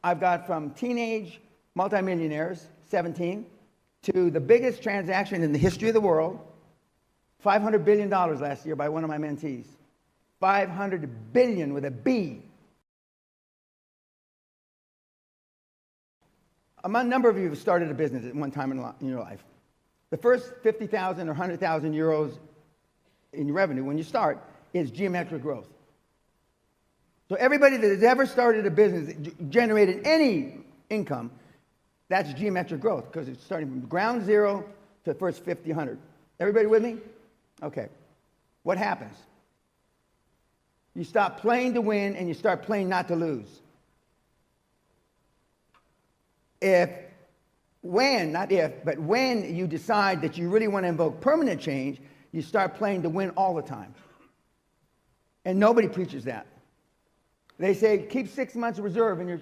I've got from teenage multimillionaires, 17, to the biggest transaction in the history of the world, $500 billion last year by one of my mentees. 500 billion with a B. A number of you have started a business at one time in your life. The first 50,000 or 100,000 euros in revenue when you start is geometric growth. So everybody that has ever started a business, generated any income, that's geometric growth because it's starting from ground zero to the first 50, 100. Everybody with me? Okay. What happens? You stop playing to win and you start playing not to lose. Not if, but when you decide that you really want to invoke permanent change, you start playing to win all the time. And nobody preaches that. They say, keep 6 months reserve in your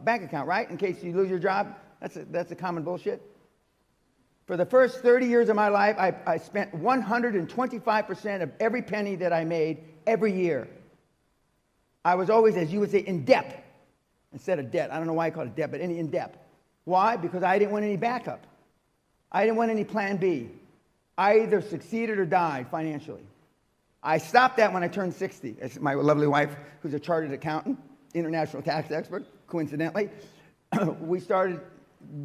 bank account, right? In case you lose your job. That's a common bullshit. For the first 30 years of my life, I spent 125% of every penny that I made every year. I was always, as you would say, in debt instead of debt. I don't know why I call it debt, but in debt. Why? Because I didn't want any backup. I didn't want any plan B. I either succeeded or died financially. I stopped that when I turned 60. It's my lovely wife, who's a chartered accountant, international tax expert, coincidentally. We started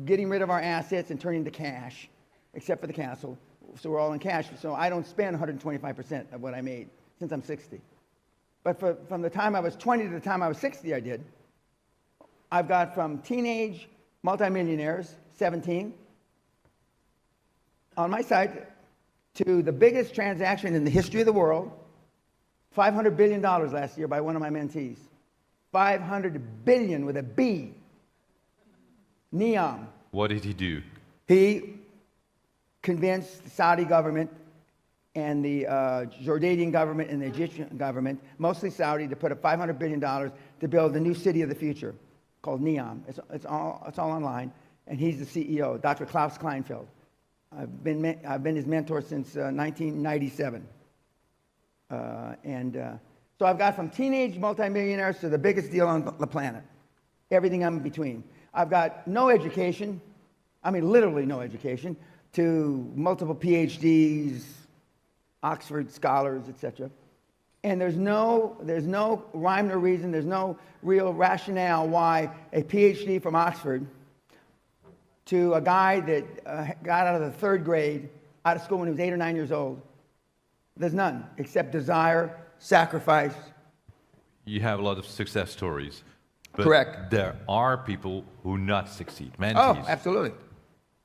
getting rid of our assets and turning to cash, except for the castle. So we're all in cash. So I don't spend 125% of what I made since I'm 60. But from the time I was 20 to the time I was 60, I did. I've got from teenage multimillionaires, 17, on my side, to the biggest transaction in the history of the world, $500 billion last year by one of my mentees. 500 billion with a B. Neom. What did he do? He convinced the Saudi government and the Jordanian government and the Egyptian government, mostly Saudi, to put up $500 billion to build the new city of the future called Neom. It's all online, and he's the CEO, Dr. Klaus Kleinfeld. I've been his mentor since 1997. So I've got from teenage multimillionaires to the biggest deal on the planet, everything in between. I've got no education, I mean literally no education, to multiple PhDs, Oxford scholars, etc. And there's no rhyme or reason, there's no real rationale why a PhD from Oxford to a guy that got out of the third grade, out of school when he was 8 or 9 years old. There's none, except desire, sacrifice. You have a lot of success stories. But correct. There are people who not succeed, mentees. Oh, absolutely.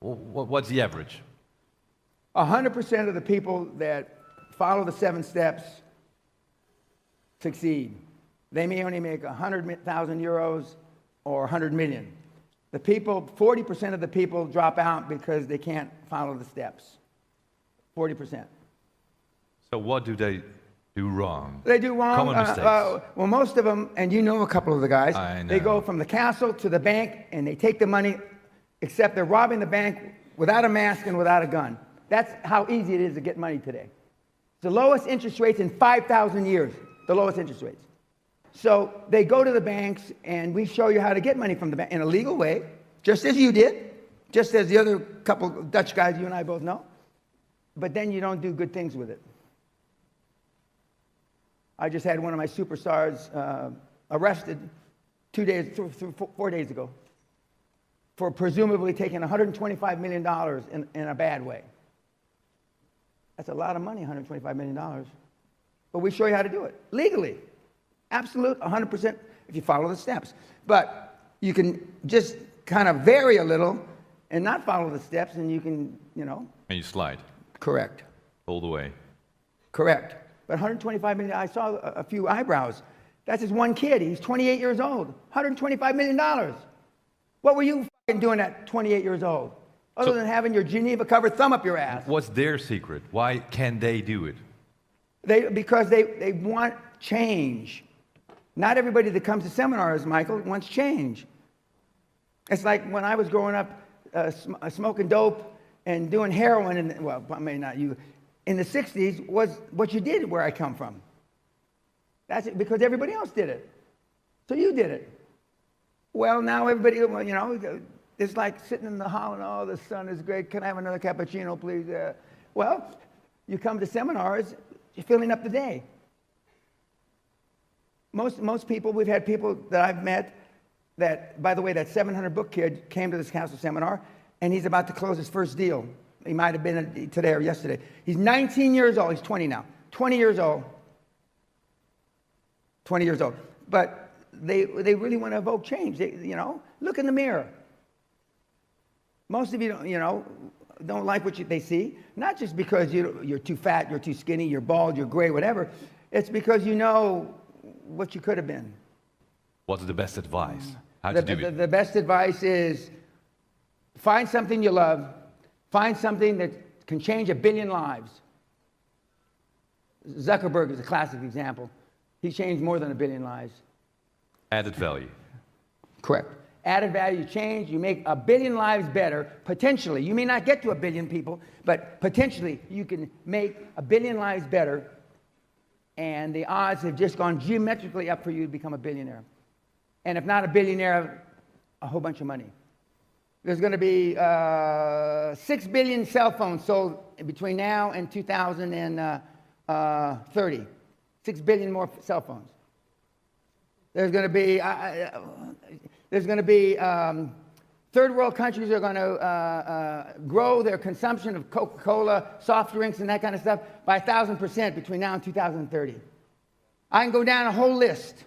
What's the average? 100% of the people that follow the 7 steps succeed. They may only make 100,000 euros or 100 million. The people, 40% of the people drop out because they can't follow the steps. 40%. So what do they do wrong? They do wrong. Common mistakes. Well, most of them, and you know a couple of the guys, I know. They go from the castle to the bank and they take the money, except they're robbing the bank without a mask and without a gun. That's how easy it is to get money today. It's the lowest interest rates in 5,000 years, the lowest interest rates. So they go to the banks, and we show you how to get money from the bank in a legal way, just as you did, just as the other couple Dutch guys you and I both know. But then you don't do good things with it. I just had one of my superstars arrested 4 days ago for presumably taking $125 million in a bad way. That's a lot of money, $125 million. But we show you how to do it legally. Absolute, 100% if you follow the steps. But you can just kind of vary a little and not follow the steps, and you can, And you slide. Correct. All the way. Correct. But 125 million, I saw a few eyebrows. That's just one kid. He's 28 years old. $125 million. What were you fucking doing at 28 years old? Other than having your Geneva covered thumb up your ass. What's their secret? Why can they do it? Because they want change. Not everybody that comes to seminars, Michael, wants change. It's like when I was growing up smoking dope and doing heroin, and well, maybe not you, in the 60s was what you did where I come from. That's it, because everybody else did it. So you did it. Well, now everybody, well, you know, it's like sitting in the hall and, oh, the sun is great. Can I have another cappuccino, please? Well, you come to seminars, you're filling up the day. Most people, we've had people that I've met that, by the way, that 700 book kid came to this council seminar, and he's about to close his first deal. He might have been today or yesterday. He's 19 years old. He's 20 now. 20 years old. 20 years old. But they really want to evoke change. They, you know, look in the mirror. Most of you, don't like what they see. Not just because you're too fat, you're too skinny, you're bald, you're gray, whatever. It's because you know what you could have been. What's the best advice? How to do it? The best advice is find something you love. Find something that can change 1 billion lives. Zuckerberg is a classic example. He changed more than 1 billion lives. Added value. Correct. Added value change, you make 1 billion lives better, potentially. You may not get to 1 billion people, but potentially you can make 1 billion lives better, and the odds have just gone geometrically up for you to become a billionaire. And if not a billionaire, a whole bunch of money. There's going to be 6 billion cell phones sold between now and 2030. 6 billion more cell phones. There's going to be third world countries are going to grow their consumption of Coca-Cola, soft drinks, and that kind of stuff by 1,000% between now and 2030. I can go down a whole list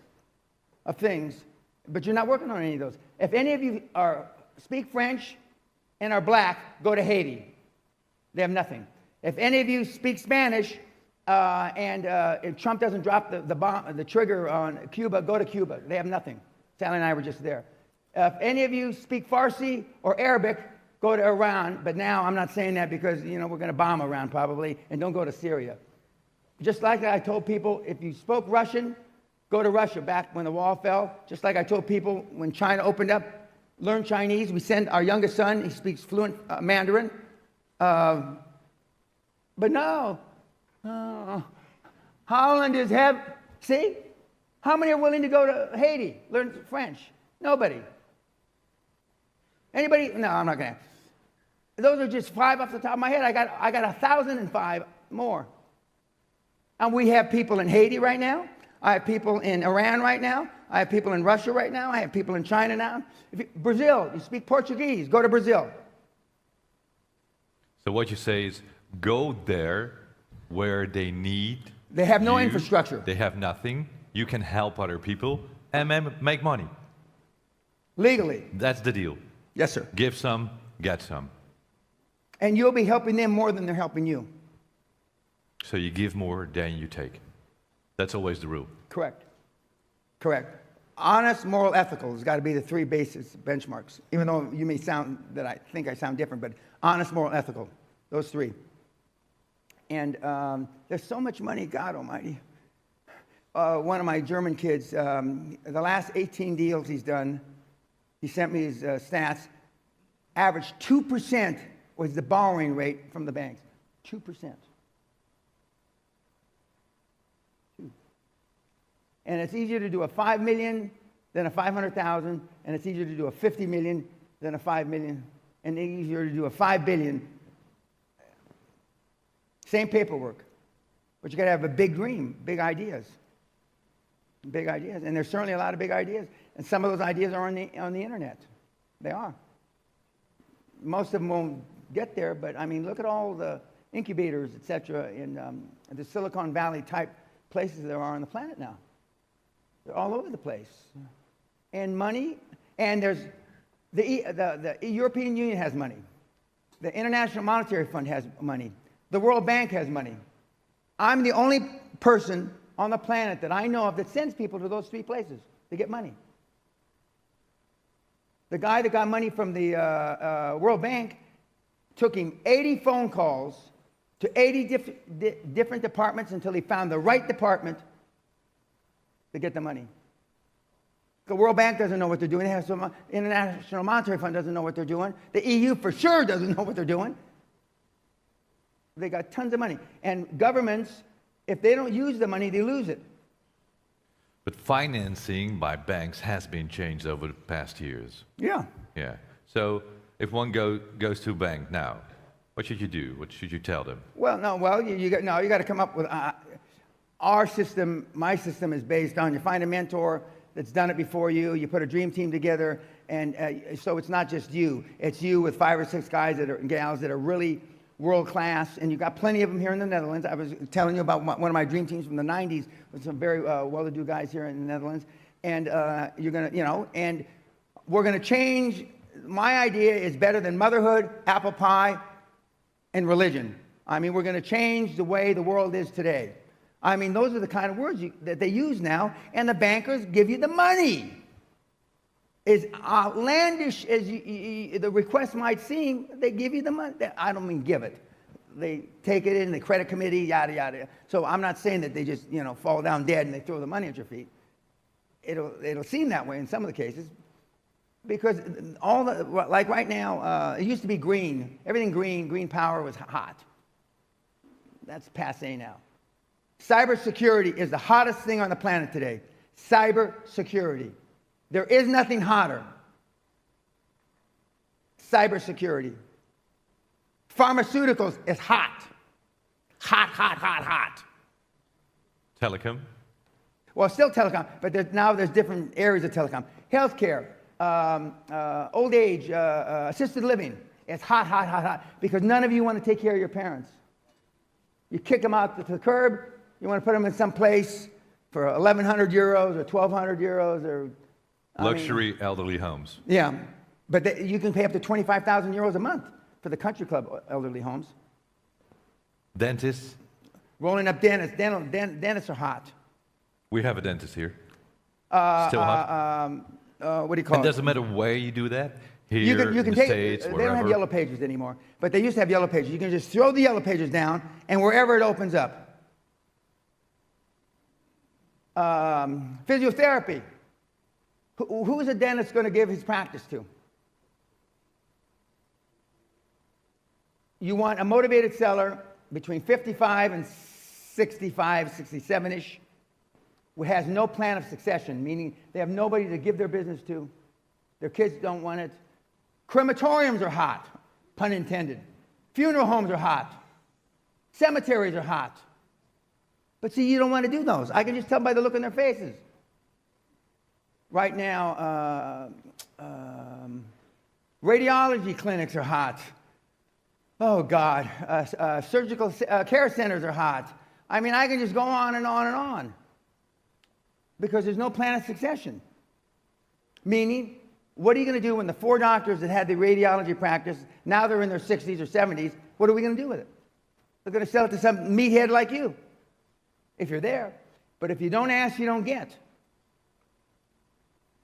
of things, but you're not working on any of those. If any of you speak French and are black, go to Haiti. They have nothing. If any of you speak Spanish if Trump doesn't drop the trigger on Cuba, go to Cuba. They have nothing. Sally and I were just there. If any of you speak Farsi or Arabic, go to Iran. But now I'm not saying that because we're going to bomb Iran probably, and don't go to Syria. Just like I told people, if you spoke Russian, go to Russia back when the wall fell. Just like I told people when China opened up, learn Chinese. We send our youngest son, he speaks fluent Mandarin. But no. Holland is see? How many are willing to go to Haiti, learn French? Nobody. Anybody? No, I'm not going to. Those are just 5 off the top of my head. I got 1,005 more. And we have people in Haiti right now. I have people in Iran right now. I have people in Russia right now. I have people in China now. Brazil, you speak Portuguese, go to Brazil. So what you say is go there where they need. They have no infrastructure. They have nothing. You can help other people and make money. Legally. That's the deal. Yes, sir. Give some, get some. And you'll be helping them more than they're helping you. So you give more than you take. That's always the rule. Correct. Correct. Honest, moral, ethical has got to be the 3 basis benchmarks. Even though you may sound that I think I sound different, but honest, moral, ethical. Those 3. And there's so much money, God almighty. One of my German kids, the last 18 deals he's done, he sent me his stats, average 2% was the borrowing rate from the banks. 2%. And it's easier to do a 5 million than a 500,000, and it's easier to do a 50 million than a 5 million, and easier to do a 5 billion. Same paperwork, but you got to have a big dream, big ideas. Big ideas, and there's certainly a lot of big ideas, and some of those ideas are on the internet. They are. Most of them won't get there, but I mean, look at all the incubators, etc., in the Silicon Valley type places there are on the planet now. They're all over the place, and money, and there's the European Union has money, the International Monetary Fund has money, the World Bank has money. I'm the only person on the planet that I know of that sends people to those 3 places to get money. The guy that got money from the World Bank took him 80 phone calls to 80 different departments until he found the right department to get the money. The World Bank doesn't know what they're doing. The International Monetary Fund doesn't know what they're doing. The EU for sure doesn't know what they're doing. They got tons of money. And governments, if they don't use the money, they lose it. But financing by banks has been changed over the past years. Yeah. Yeah. So if one goes to a bank now, what should you do? What should you tell them? Well, no, well, you got to come up with, our system, my system is based on you find a mentor that's done it before you, you put a dream team together, and so it's not just you. It's you with 5 or 6 guys and gals that are really world class, and you've got plenty of them here in the Netherlands. I was telling you about one of my dream teams from the 90s with some very well-to-do guys here in the Netherlands, and you're going to, and we're going to change. My idea is better than motherhood, apple pie, and religion. I mean, we're going to change the way the world is today. I mean, those are the kind of words that they use now, and the bankers give you the money. As outlandish as the request might seem, they give you the money. I don't mean give it. They take it in the credit committee, yada, yada. So I'm not saying that they just, fall down dead and they throw the money at your feet. It'll seem that way in some of the cases. Because like right now, it used to be green. Everything green power was hot. That's passé now. Cybersecurity is the hottest thing on the planet today. Cybersecurity. There is nothing hotter. Cybersecurity. Pharmaceuticals is hot. Hot. Telecom? Well, still telecom, but now there's different areas of telecom. Healthcare, old age, assisted living. It's hot, because none of you want to take care of your parents. You kick them out to the curb. You want to put them in some place for 1,100 euros or 1,200 euros or Luxury elderly homes. Yeah, but you can pay up to 25,000 euros a month for the country club elderly homes. Dentists? Rolling up dentists. Dentists are hot. We have a dentist here. Still hot? What do you call it? It doesn't matter where you do that. Here, you can in the take, States, they wherever. don't have yellow pages anymore, but they used to have yellow pages. You can just throw the yellow pages down, and wherever it opens up. Physiotherapy. Who is a dentist going to give his practice to? You want a motivated seller between 55 and 65, 67-ish, who has no plan of succession, meaning they have nobody to give their business to. Their kids don't want it. Crematoriums are hot, pun intended. Funeral homes are hot. Cemeteries are hot. But see, you don't want to do those. I can just tell by the look on their faces. Right now, radiology clinics are hot. Oh, God. Surgical care centers are hot. I mean, I can just go on and on and on. Because there's no plan of succession. Meaning, what are you going to do when the 4 doctors that had the radiology practice, now they're in their 60s or 70s, what are we going to do with it? They're going to sell it to some meathead like you, if you're there. But if you don't ask, you don't get.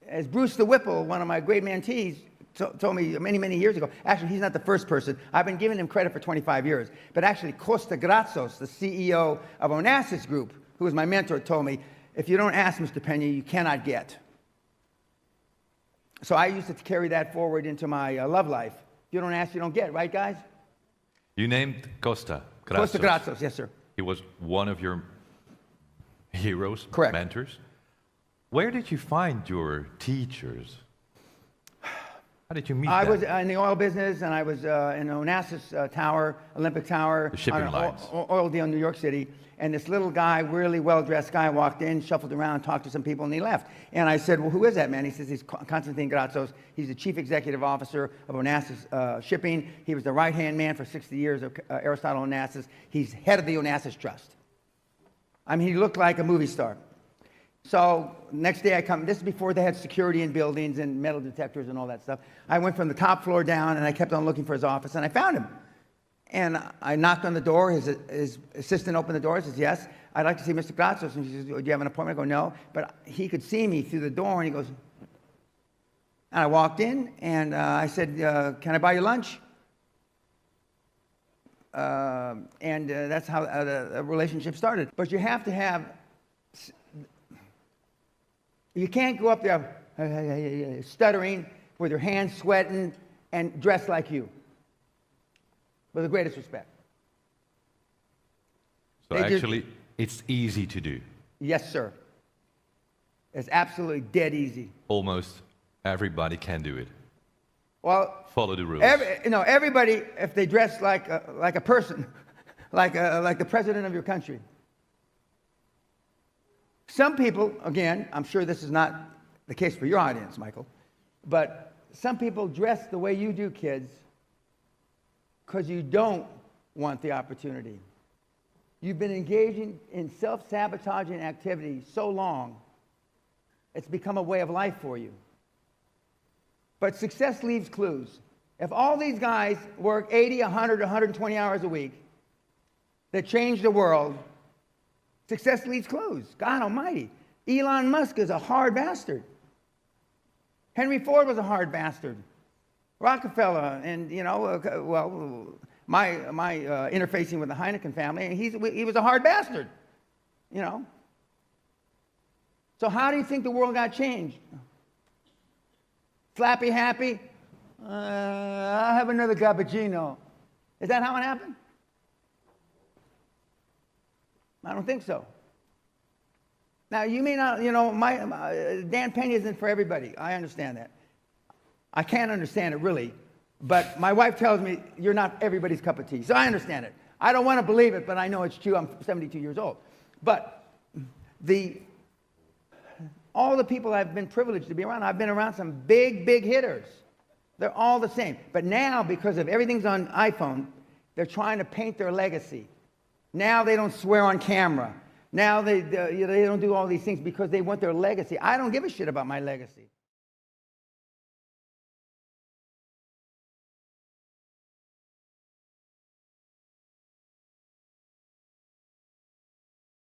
As Bruce the Whipple, one of my great mentees, told me many years ago, actually, he's not the first person. I've been giving him credit for 25 years. But actually, Costa Gratsos, the CEO of Onassis Group, who was my mentor, told me, if you don't ask, Mr. Pena, you cannot get. So I used to carry that forward into my love life. If you don't ask, you don't get, right, guys? You named Costa Gratsos. Costa Gratsos, yes, sir. He was one of your heroes, correct, mentors. Where did you find your teachers? How did you meet them? I was in the oil business, and I was in Onassis Tower, Olympic Tower, the shipping on lines. Oil deal in New York City. And this little guy, really well-dressed guy, walked in, shuffled around, talked to some people, and he left. And I said, well, who is that man? He says, he's Konstantin Gratsos. He's the chief executive officer of Onassis Shipping. He was the right-hand man for 60 years of Aristotle Onassis. He's head of the Onassis Trust. I mean, he looked like a movie star. So next day I come, this is before they had security in buildings and metal detectors and all that stuff. I went from the top floor down, and I kept on looking for his office, and I found him. And I knocked on the door. His assistant opened the door. He says, yes, I'd like to see Mr. Gratsos. And she says, do you have an appointment? I go, no. But he could see me through the door, and he goes, and I walked in, and I said, can I buy you lunch? And that's how the relationship started. But you have to have, you can't go up there stuttering with your hands sweating and dressed like you. With the greatest respect. So actually, it's easy to do. Yes, sir. It's absolutely dead easy. Almost everybody can do it. Well, Follow the rules. everybody, if they dress like a person, like the president of your country. Some people, again, I'm sure this is not the case for your audience, Michael, but some people dress the way you do, kids, because you don't want the opportunity. You've been engaging in self-sabotaging activities so long, it's become a way of life for you. But success leaves clues. If all these guys work 80, 100, 120 hours a week that change the world, success leaves clues. God almighty. Elon Musk is a hard bastard. Henry Ford was a hard bastard. Rockefeller, and my interfacing with the Heineken family, and he was a hard bastard. So how do you think the world got changed? Slappy happy? I'll have another cappuccino. Is that how it happened? I don't think so. Now, you may not, Dan Pena isn't for everybody. I understand that. I can't understand it, really. But my wife tells me you're not everybody's cup of tea. So I understand it. I don't want to believe it, but I know it's true. I'm 72 years old. But all the people I've been privileged to be around, I've been around some big, big hitters. They're all the same. But now, because of everything's on iPhone, they're trying to paint their legacy. Now they don't swear on camera. Now they don't do all these things because they want their legacy. I don't give a shit about my legacy.